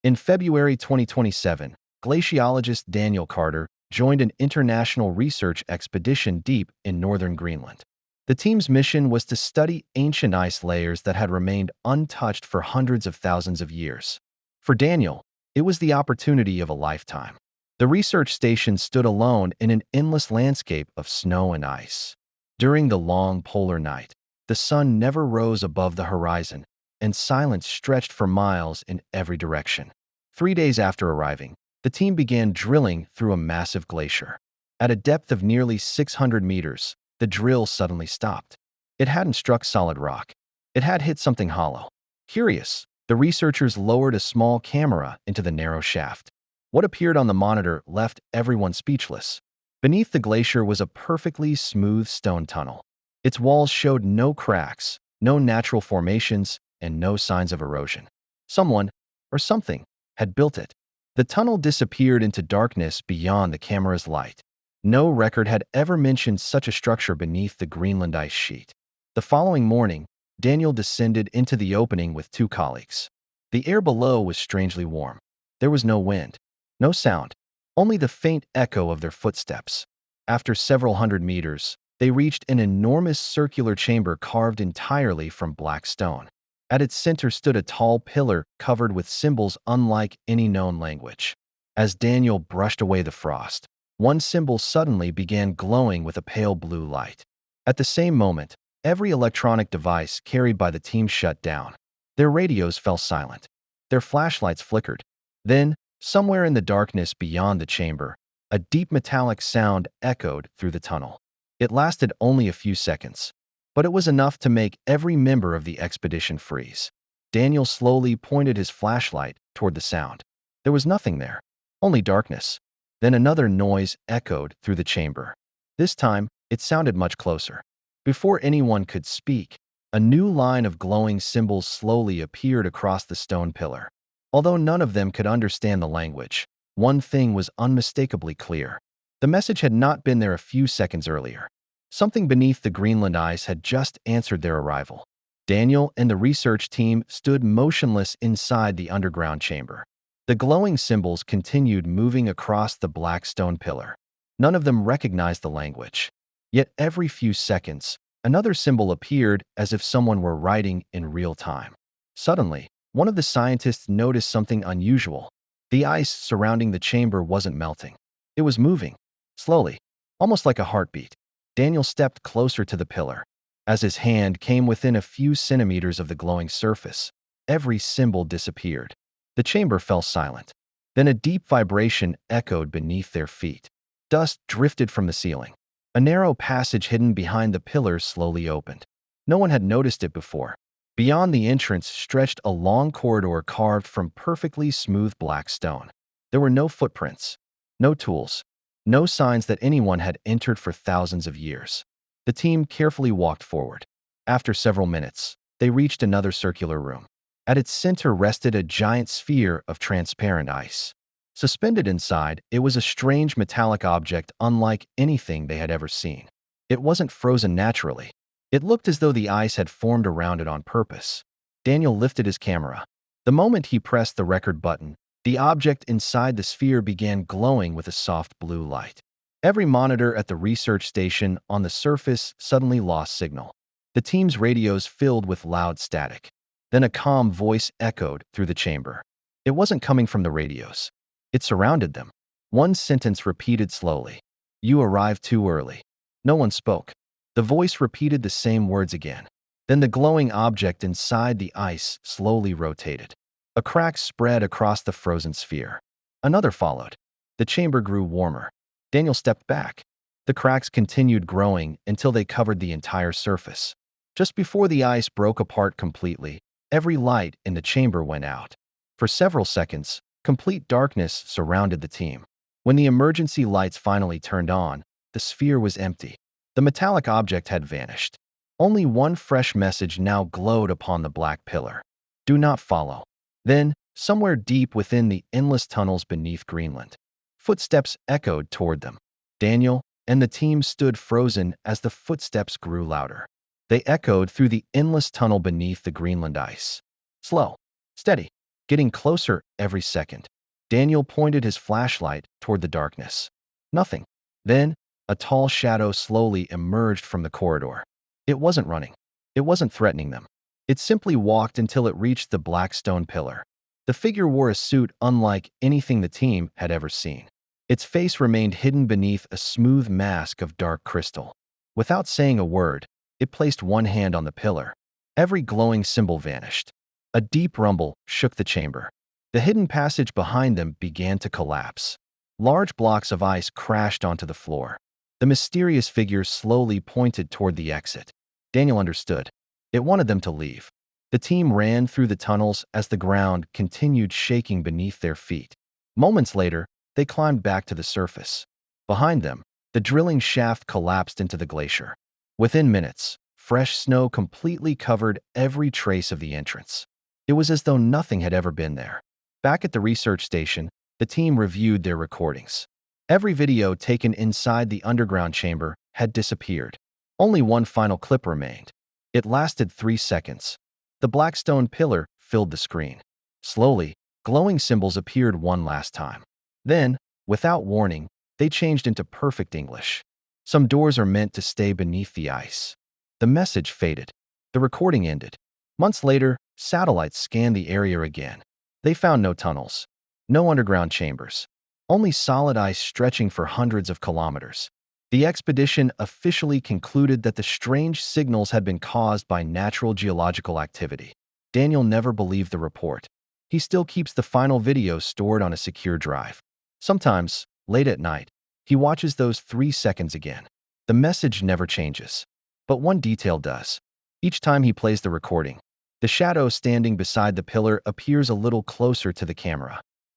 In February 2027, glaciologist Daniel Carter joined an international research expedition deep in northern Greenland. The team's mission was to study ancient ice layers that had remained untouched for hundreds of thousands of years. For Daniel, it was the opportunity of a lifetime. The research station stood alone in an endless landscape of snow and ice. During the long polar night, the sun never rose above the horizon, and silence stretched for miles in every direction. 3 days after arriving, the team began drilling through a massive glacier. At a depth of nearly 600 meters, the drill suddenly stopped. It hadn't struck solid rock. It had hit something hollow. Curious, the researchers lowered a small camera into the narrow shaft. What appeared on the monitor left everyone speechless. Beneath the glacier was a perfectly smooth stone tunnel. Its walls showed no cracks, no natural formations, and no signs of erosion. Someone, or something, had built it. The tunnel disappeared into darkness beyond the camera's light. No record had ever mentioned such a structure beneath the Greenland ice sheet. The following morning, Daniel descended into the opening with 2 colleagues. The air below was strangely warm. There was no wind, no sound, only the faint echo of their footsteps. After several hundred meters, they reached an enormous circular chamber carved entirely from black stone. At its center stood a tall pillar covered with symbols unlike any known language. As Daniel brushed away the frost, one symbol suddenly began glowing with a pale blue light. At the same moment, every electronic device carried by the team shut down. Their radios fell silent. Their flashlights flickered. Then, somewhere in the darkness beyond the chamber, a deep metallic sound echoed through the tunnel. It lasted only a few seconds, but it was enough to make every member of the expedition freeze. Daniel slowly pointed his flashlight toward the sound. There was nothing there, only darkness. Then another noise echoed through the chamber. This time, it sounded much closer. Before anyone could speak, a new line of glowing symbols slowly appeared across the stone pillar. Although none of them could understand the language, one thing was unmistakably clear. The message had not been there a few seconds earlier. Something beneath the Greenland ice had just answered their arrival. Daniel and the research team stood motionless inside the underground chamber. The glowing symbols continued moving across the black stone pillar. None of them recognized the language. Yet every few seconds, another symbol appeared as if someone were writing in real time. Suddenly, one of the scientists noticed something unusual. The ice surrounding the chamber wasn't melting. It was moving, slowly, almost like a heartbeat. Daniel stepped closer to the pillar. As his hand came within a few centimeters of the glowing surface, every symbol disappeared. The chamber fell silent. Then a deep vibration echoed beneath their feet. Dust drifted from the ceiling. A narrow passage hidden behind the pillars slowly opened. No one had noticed it before. Beyond the entrance stretched a long corridor carved from perfectly smooth black stone. There were no footprints, no tools, no signs that anyone had entered for thousands of years. The team carefully walked forward. After several minutes, they reached another circular room. At its center rested a giant sphere of transparent ice. Suspended inside, it was a strange metallic object unlike anything they had ever seen. It wasn't frozen naturally. It looked as though the ice had formed around it on purpose. Daniel lifted his camera. The moment he pressed the record button, the object inside the sphere began glowing with a soft blue light. Every monitor at the research station on the surface suddenly lost signal. The team's radios filled with loud static. Then a calm voice echoed through the chamber. It wasn't coming from the radios. It surrounded them. One sentence repeated slowly. "You arrived too early." No one spoke. The voice repeated the same words again. Then the glowing object inside the ice slowly rotated. A crack spread across the frozen sphere. Another followed. The chamber grew warmer. Daniel stepped back. The cracks continued growing until they covered the entire surface. Just before the ice broke apart completely, every light in the chamber went out. For several seconds, complete darkness surrounded the team. When the emergency lights finally turned on, the sphere was empty. The metallic object had vanished. Only one fresh message now glowed upon the black pillar. "Do not follow." Then, somewhere deep within the endless tunnels beneath Greenland, footsteps echoed toward them. Daniel and the team stood frozen as the footsteps grew louder. They echoed through the endless tunnel beneath the Greenland ice. Slow, steady, getting closer every second. Daniel pointed his flashlight toward the darkness. Nothing. Then, a tall shadow slowly emerged from the corridor. It wasn't running. It wasn't threatening them. It simply walked until it reached the black stone pillar. The figure wore a suit unlike anything the team had ever seen. Its face remained hidden beneath a smooth mask of dark crystal. Without saying a word, it placed one hand on the pillar. Every glowing symbol vanished. A deep rumble shook the chamber. The hidden passage behind them began to collapse. Large blocks of ice crashed onto the floor. The mysterious figure slowly pointed toward the exit. Daniel understood. It wanted them to leave. The team ran through the tunnels as the ground continued shaking beneath their feet. Moments later, they climbed back to the surface. Behind them, the drilling shaft collapsed into the glacier. Within minutes, fresh snow completely covered every trace of the entrance. It was as though nothing had ever been there. Back at the research station, the team reviewed their recordings. Every video taken inside the underground chamber had disappeared. Only one final clip remained. It lasted 3 seconds. The black stone pillar filled the screen. Slowly, glowing symbols appeared one last time. Then, without warning, they changed into perfect English. Some doors are meant to stay beneath the ice. The message faded. The recording ended. Months later, satellites scanned the area again. They found no tunnels, no underground chambers, only solid ice stretching for hundreds of kilometers. The expedition officially concluded that the strange signals had been caused by natural geological activity. Daniel never believed the report. He still keeps the final video stored on a secure drive. Sometimes, late at night, he watches those 3 seconds again. The message never changes. But one detail does. Each time he plays the recording, the shadow standing beside the pillar appears a little closer to the camera.